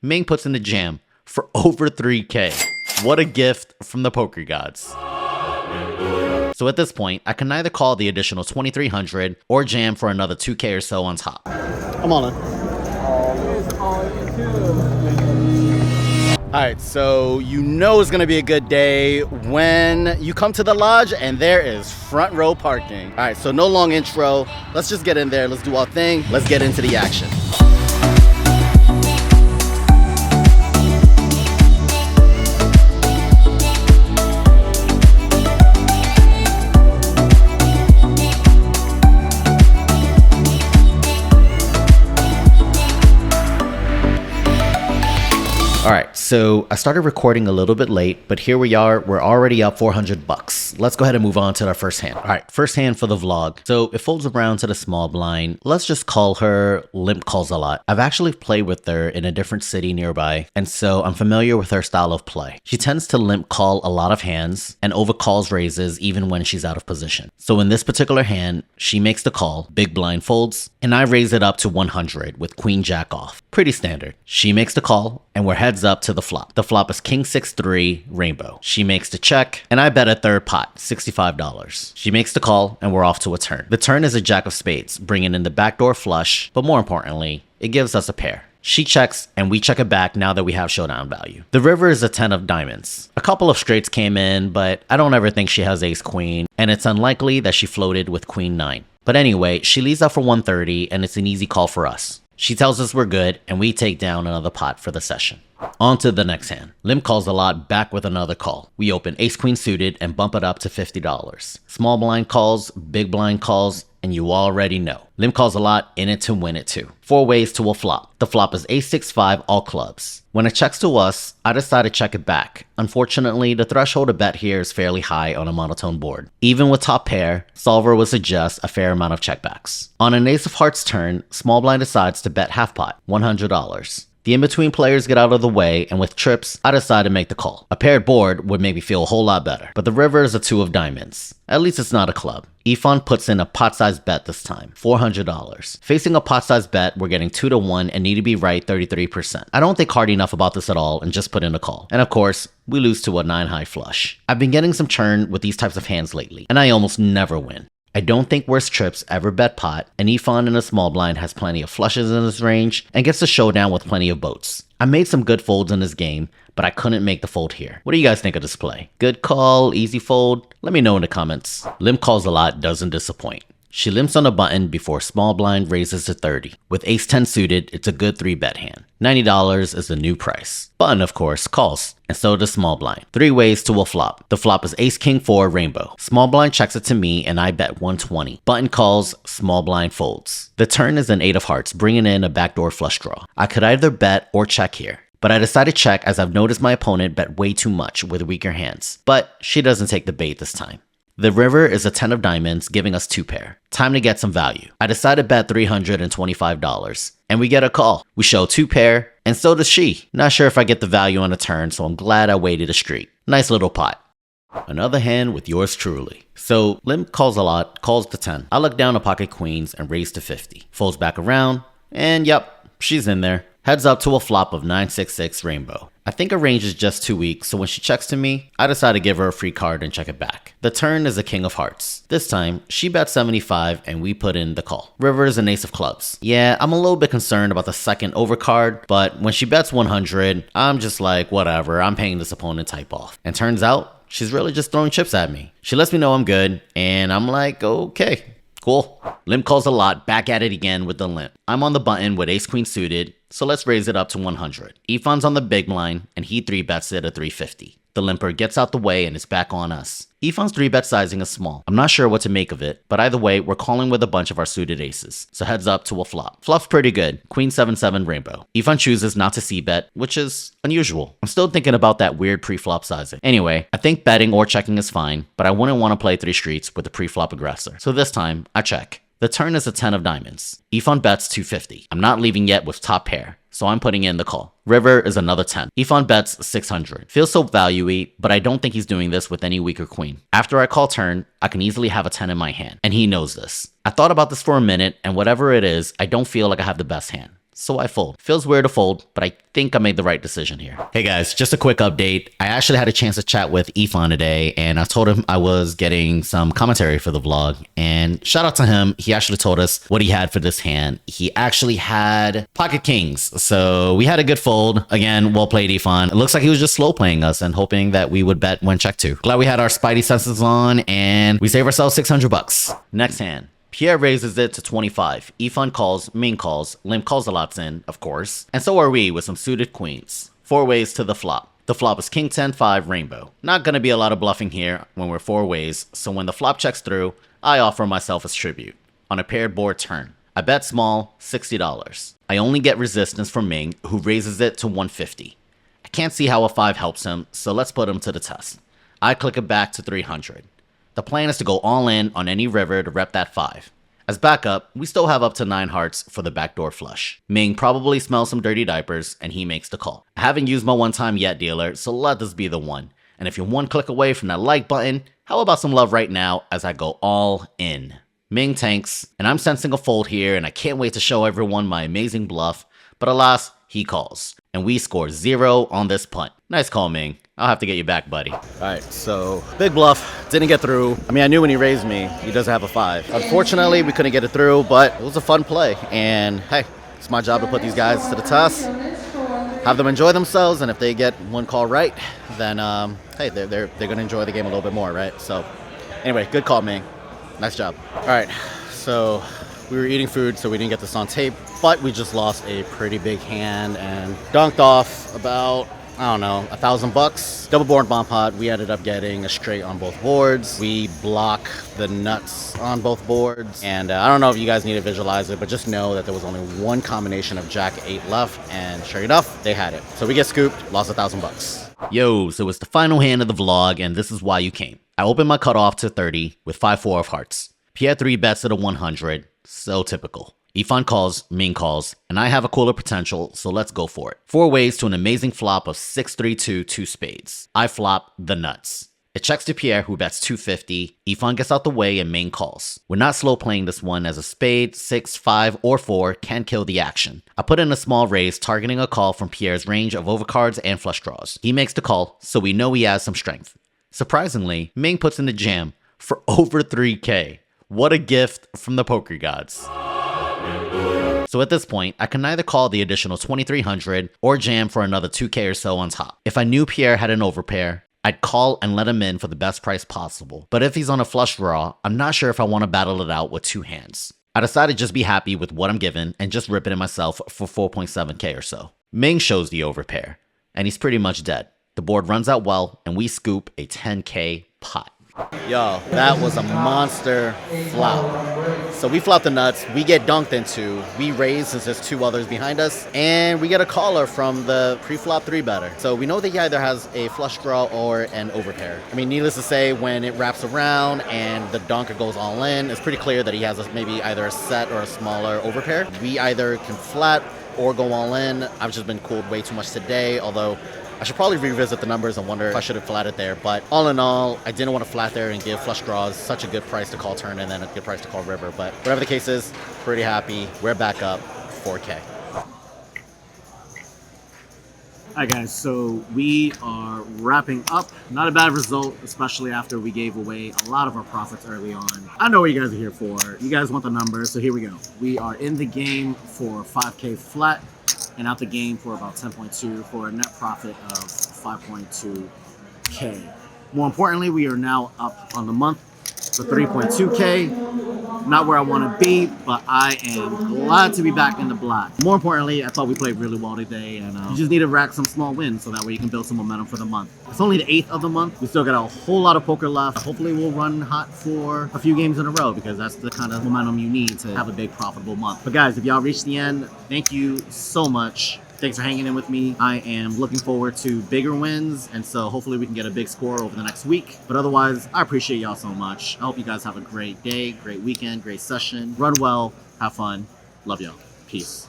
Ming puts in the jam for over 3K. What a gift from the poker gods. So at this point, I can either call the additional 2,300 or jam for another 2K or so on top. I'm on it. Alright, so you know it's gonna be a good day when you come to the lodge and there is front row parking. Alright, so no long intro. Let's just get in there. Let's do our thing. Let's get into the action. All right, so I started recording a little bit late, but here we are. We're already up 400 bucks. Let's go ahead and move on to our first hand. All right, first hand for the vlog. So it folds around to the small blind. Let's just call her Limp Calls a Lot. I've actually played with her in a different city nearby, and so I'm familiar with her style of play. She tends to limp call a lot of hands and overcalls raises even when she's out of position. So in this particular hand, she makes the call, big blind folds, and I raise it up to 100 with queen jack off. Pretty standard. She makes the call, and we're heads up to the flop. The flop is king 6-3 rainbow. She makes the check, and I bet a third pot, $65. She makes the call, and we're off to a turn. The turn is a jack of spades, bringing in the backdoor flush, but more importantly, it gives us a pair. She checks, and we check it back now that we have showdown value. The river is a 10 of diamonds. A couple of straights came in, but I don't ever think she has ace queen, and it's unlikely that she floated with queen 9. But anyway, she leads up for 130, and it's an easy call for us. She tells us we're good, and we take down another pot for the session. On to the next hand. Limp Calls a Lot back with another call. We open ace queen suited and bump it up to $50. Small blind calls, big blind calls, and you already know. Limp Calls a Lot, in it to win it too. 4 ways to a flop. The flop is ace 6-5 all clubs. When it checks to us, I decide to check it back. Unfortunately, the threshold to bet here is fairly high on a monotone board. Even with top pair, solver would suggest a fair amount of checkbacks. On an ace of hearts turn, small blind decides to bet half pot, $100. The in-between players get out of the way, and with trips, I decide to make the call. A paired board would make me feel a whole lot better, but the river is a 2 of diamonds. At least it's not a club. Efon puts in a pot-sized bet this time, $400. Facing a pot-sized bet, we're getting 2 to 1 and need to be right 33%. I don't think hard enough about this at all and just put in a call. And of course, we lose to a 9-high flush. I've been getting some churn with these types of hands lately, and I almost never win. I don't think worse trips ever bet pot, and Efon in a small blind has plenty of flushes in his range and gets a showdown with plenty of boats. I made some good folds in this game, but I couldn't make the fold here. What do you guys think of this play? Good call, easy fold? Let me know in the comments. Limp Calls a Lot doesn't disappoint. She limps on a button before small blind raises to 30. With ace 10 suited, it's a good 3-bet hand. $90 is the new price. Button, of course, calls, and so does small blind. 3 ways to a flop. The flop is ace king 4 rainbow. Small blind checks it to me, and I bet 120. Button calls, small blind folds. The turn is an 8 of hearts, bringing in a backdoor flush draw. I could either bet or check here, but I decided to check as I've noticed my opponent bet way too much with weaker hands. But she doesn't take the bait this time. The river is a 10 of diamonds, giving us 2 pair. Time to get some value. I decided to bet $325, and we get a call. We show 2 pair, and so does she. Not sure if I get the value on a turn, so I'm glad I waited a street. Nice little pot. Another hand with yours truly. So Limp Calls a Lot, calls to 10. I look down to pocket queens and raise to 50. Folds back around, and yep, she's in there. Heads up to a flop of 9-6-6 rainbow. I think her range is just too weak, so when she checks to me, I decide to give her a free card and check it back. The turn is a king of hearts. This time, she bets 75 and we put in the call. River is an ace of clubs. Yeah, I'm a little bit concerned about the second overcard, but when she bets 100, I'm just like, whatever, I'm paying this opponent type off. And turns out, she's really just throwing chips at me. She lets me know I'm good, and I'm like, okay. Cool. Limp Calls a Lot, back at it again with the limp. I'm on the button with ace queen suited, so let's raise it up to 100. Efon's on the big blind, and he 3-bets it at 350. The limper gets out the way and it's back on us. Efon's 3-bet sizing is small. I'm not sure what to make of it, but either way, we're calling with a bunch of our suited aces. So heads up to a flop. Flop's pretty good. Queen 7-7 rainbow. Efon chooses not to c-bet, which is unusual. I'm still thinking about that weird pre-flop sizing. Anyway, I think betting or checking is fine, but I wouldn't want to play 3 streets with a pre-flop aggressor. So this time, I check. The turn is a 10 of diamonds. Efon bets 250. I'm not leaving yet with top pair, so I'm putting in the call. River is another 10. Efon bets 600. Feels so value-y, but I don't think he's doing this with any weaker queen. After I call turn, I can easily have a 10 in my hand, and he knows this. I thought about this for a minute, and whatever it is, I don't feel like I have the best hand. so I fold. Feels weird to fold, but I think I made the right decision here. Hey guys, just a quick update. I actually had a chance to chat with Efon today, and I told him I was getting some commentary for the vlog, and shout out to him. He actually told us what he had for this hand. He actually had pocket kings, so we had a good fold. Again, well played, Efon. It looks like he was just slow playing us and hoping that we would bet when check two. Glad we had our spidey senses on, and we save ourselves 600 bucks. Next hand. Pierre raises it to 25. Efon calls, Ming calls, Lim calls a lots in, of course. And so are we with some suited queens. 4 ways to the flop. The flop is king 10-5 rainbow. Not gonna be a lot of bluffing here when we're 4 ways, so when the flop checks through, I offer myself as tribute. On a paired board turn. I bet small, $60. I only get resistance from Ming, who raises it to 150. I can't see how a 5 helps him, so let's put him to the test. I click it back to 300. The plan is to go all in on any river to rep that 5. As backup, we still have up to 9 hearts for the backdoor flush. Ming probably smells some dirty diapers, and he makes the call. I haven't used my one time yet, dealer, so let this be the one. And if you're one click away from that like button, how about some love right now as I go all in? Ming tanks, and I'm sensing a fold here, and I can't wait to show everyone my amazing bluff, but alas, he calls. And we score 0 on this punt. Nice call, Ming. I'll have to get you back, buddy. All right, so big bluff, didn't get through. I mean, I knew when he raised me, he doesn't have a 5. Unfortunately, we couldn't get it through, but it was a fun play. And hey, it's my job to put these guys to the test, have them enjoy themselves, and if they get one call right, then hey, they're gonna enjoy the game a little bit more, right? So anyway, good call, Ming. Nice job. All right, so we were eating food, so we didn't get this on tape, but we just lost a pretty big hand and dunked off about, I don't know, $1,000. Double board bomb pot. We ended up getting a straight on both boards. We block the nuts on both boards. And I don't know if you guys need to visualize it, but just know that there was only one combination of Jack 8 left, and sure enough, they had it. So we get scooped, lost $1,000. Yo, so it's the final hand of the vlog, and this is why you came. I opened my cutoff to 30 with 5-4 of hearts. Pierre 3 bets at a 100, so typical. Efon calls, Ming calls, and I have a cooler potential, so let's go for it. 4 ways to an amazing flop of 6-3-2, 2 spades. I flop the nuts. It checks to Pierre, who bets 250. Efon gets out the way and Ming calls. We're not slow playing this one, as a spade, 6, 5, or 4 can kill the action. I put in a small raise, targeting a call from Pierre's range of overcards and flush draws. He makes the call, so we know he has some strength. Surprisingly, Ming puts in the jam for over 3K. What a gift from the poker gods. So at this point, I can either call the additional 2,300 or jam for another 2K or so on top. If I knew Pierre had an overpair, I'd call and let him in for the best price possible. But if he's on a flush draw, I'm not sure if I want to battle it out with 2 hands. I decided to just be happy with what I'm given and just rip it in myself for 4.7K or so. Ming shows the overpair, and he's pretty much dead. The board runs out well, and we scoop a 10K pot. Yo, that was a monster flop. So we flop the nuts, we get dunked into, we raise since there's 2 others behind us, and we get a caller from the pre-flop 3-better. So we know that he either has a flush draw or an overpair. I mean, needless to say, when it wraps around and the dunker goes all in, it's pretty clear that he has maybe either a set or a smaller overpair. We either can flat or go all in. I've just been cooled way too much today, although I should probably revisit the numbers and wonder if I should have flatted there. But all in all, I didn't want to flat there and give flush draws such a good price to call turn and then a good price to call river. But whatever the case is, pretty happy. We're back up 4K. All right, guys, so we are wrapping up. Not a bad result, especially after we gave away a lot of our profits early on. I know what you guys are here for. You guys want the numbers, so here we go. We are in the game for 5K flat and out the game for about 10.2 for a net profit of 5.2K. More importantly, we are now up on the month for 3.2K. Not where I want to be, but I am glad to be back in the black. More importantly, I thought we played really well today, and you just need to rack some small wins so that way you can build some momentum for the month. It's only the 8th of the month. We still got a whole lot of poker left. Hopefully we'll run hot for a few games in a row, because that's the kind of momentum you need to have a big profitable month. But guys, if y'all reached the end, thank you so much. Thanks for hanging in with me. I am looking forward to bigger wins, and so hopefully we can get a big score over the next week. But otherwise, I appreciate y'all so much. I hope you guys have a great day, great weekend, great session. Run well, have fun. Love y'all. Peace.